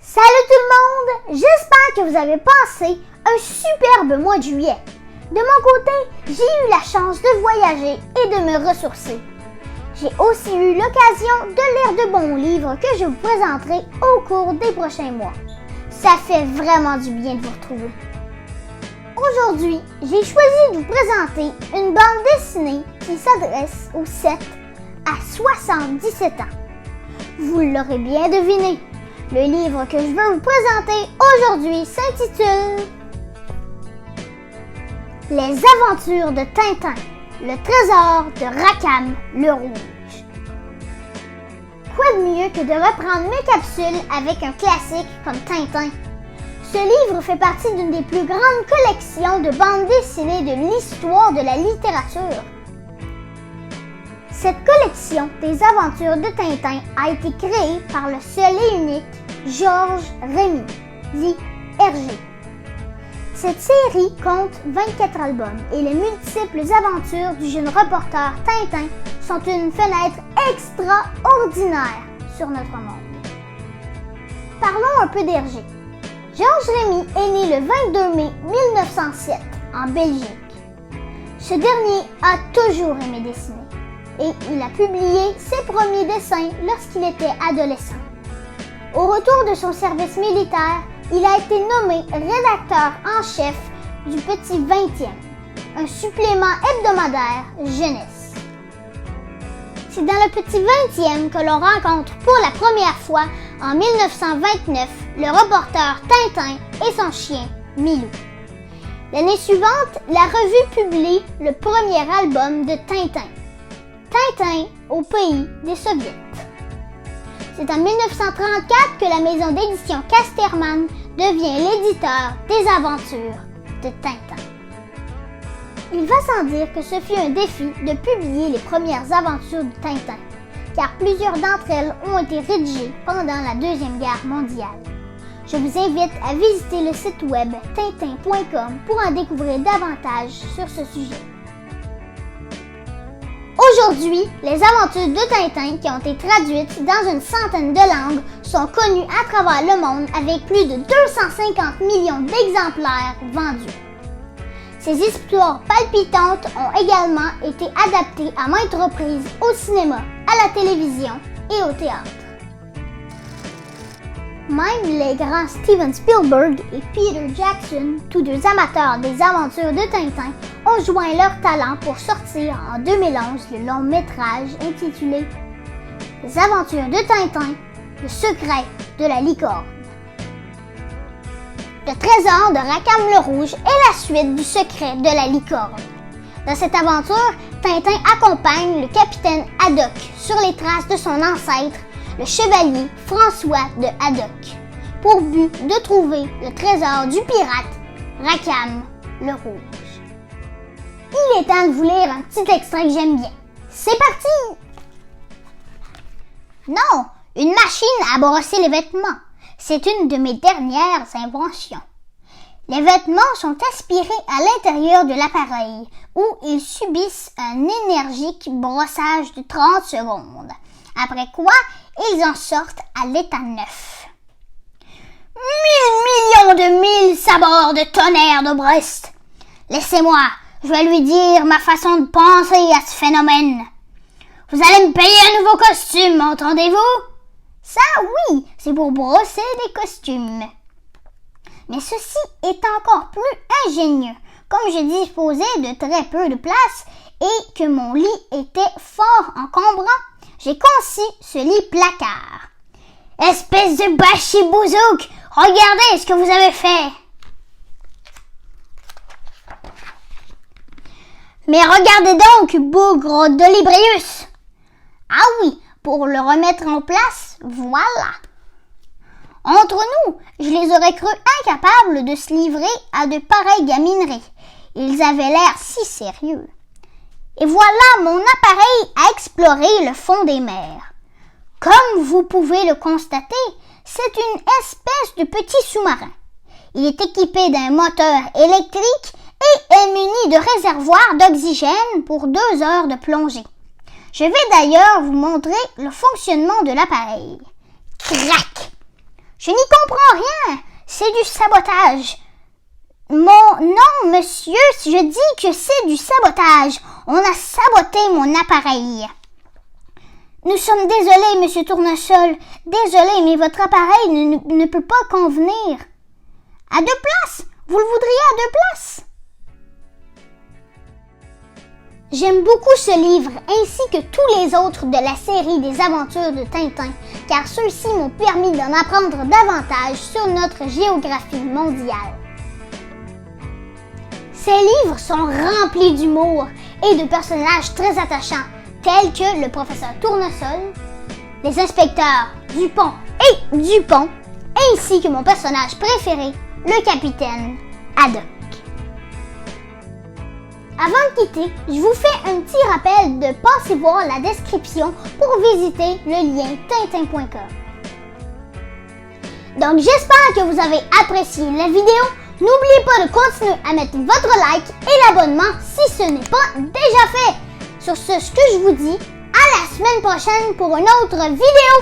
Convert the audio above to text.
Salut tout le monde! J'espère que vous avez passé un superbe mois de juillet. De mon côté, j'ai eu la chance de voyager et de me ressourcer. J'ai aussi eu l'occasion de lire de bons livres que je vous présenterai au cours des prochains mois. Ça fait vraiment du bien de vous retrouver. Aujourd'hui, j'ai choisi de vous présenter une bande dessinée qui s'adresse aux 7 à 77 ans. Vous l'aurez bien deviné, le livre que je veux vous présenter aujourd'hui s'intitule Les aventures de Tintin, le trésor de Rackham le Rouge. Quoi de mieux que de reprendre mes capsules avec un classique comme Tintin? Ce livre fait partie d'une des plus grandes collections de bandes dessinées de l'histoire de la littérature. Cette collection des aventures de Tintin a été créée par le seul et unique Georges Rémy, dit Hergé. Cette série compte 24 albums et les multiples aventures du jeune reporter Tintin sont une fenêtre extraordinaire sur notre monde. Parlons un peu d'Hergé. Georges Rémy est né le 22 mai 1907 en Belgique. Ce dernier a toujours aimé dessiner et il a publié ses premiers dessins lorsqu'il était adolescent. Au retour de son service militaire, il a été nommé rédacteur en chef du Petit 20e, un supplément hebdomadaire jeunesse. C'est dans le Petit 20e que l'on rencontre pour la première fois, en 1929, le reporter Tintin et son chien, Milou. L'année suivante, la revue publie le premier album de Tintin, Tintin au pays des Soviets. C'est en 1934 que la maison d'édition Casterman devient l'éditeur des aventures de Tintin. Il va sans dire que ce fut un défi de publier les premières aventures de Tintin, car plusieurs d'entre elles ont été rédigées pendant la Deuxième Guerre mondiale. Je vous invite à visiter le site web tintin.com pour en découvrir davantage sur ce sujet. Aujourd'hui, les aventures de Tintin qui ont été traduites dans une centaine de langues sont connues à travers le monde avec plus de 250 millions d'exemplaires vendus. Ces histoires palpitantes ont également été adaptées à maintes reprises au cinéma, à la télévision et au théâtre. Même les grands Steven Spielberg et Peter Jackson, tous deux amateurs des aventures de Tintin, ont joint leur talent pour sortir en 2011 le long métrage intitulé Les aventures de Tintin, le secret de la licorne. Le trésor de Rackham le Rouge est la suite du secret de la licorne. Dans cette aventure, Tintin accompagne le capitaine Haddock sur les traces de son ancêtre, le chevalier François de Haddock, pour but de trouver le trésor du pirate Rackham le Rouge. Il est temps de vous lire un petit extrait que j'aime bien. C'est parti! Non, une machine à brosser les vêtements. C'est une de mes dernières inventions. Les vêtements sont aspirés à l'intérieur de l'appareil, où ils subissent un énergique brossage de 30 secondes, après quoi ils en sortent à l'état neuf. 1000 millions de mille sabords de tonnerre de Brest. Laissez-moi, je vais lui dire ma façon de penser à ce phénomène. Vous allez me payer un nouveau costume, entendez-vous? Ça, oui, c'est pour brosser des costumes. Mais ceci est encore plus ingénieux. Comme je disposais de très peu de place et que mon lit était fort encombrant, j'ai conçu ce lit placard. Espèce de bachibouzouk, regardez ce que vous avez fait. Mais regardez donc, bougre d'Olibrius. Ah oui, pour le remettre en place, voilà. Entre nous, je les aurais cru incapables de se livrer à de pareilles gamineries. Ils avaient l'air si sérieux. Et voilà mon appareil à explorer le fond des mers. Comme vous pouvez le constater, c'est une espèce de petit sous-marin. Il est équipé d'un moteur électrique et est muni de réservoirs d'oxygène pour 2 heures de plongée. Je vais d'ailleurs vous montrer le fonctionnement de l'appareil. Crac! Je n'y comprends rien. C'est du sabotage. Non, monsieur, je dis que c'est du sabotage. On a saboté mon appareil. Nous sommes désolés, monsieur Tournesol. Désolé, mais votre appareil ne peut pas convenir. À 2 places? Vous le voudriez à 2 places? J'aime beaucoup ce livre ainsi que tous les autres de la série des aventures de Tintin, car ceux-ci m'ont permis d'en apprendre davantage sur notre géographie mondiale. Ces livres sont remplis d'humour et de personnages très attachants, tels que le professeur Tournesol, les inspecteurs Dupont et Dupont, ainsi que mon personnage préféré, le capitaine Haddock. Avant de quitter, je vous fais un petit rappel de passer voir la description pour visiter le lien tintin.com. Donc j'espère que vous avez apprécié la vidéo. N'oubliez pas de continuer à mettre votre like et l'abonnement si ce n'est pas déjà fait. Sur ce que je vous dis, à la semaine prochaine pour une autre vidéo.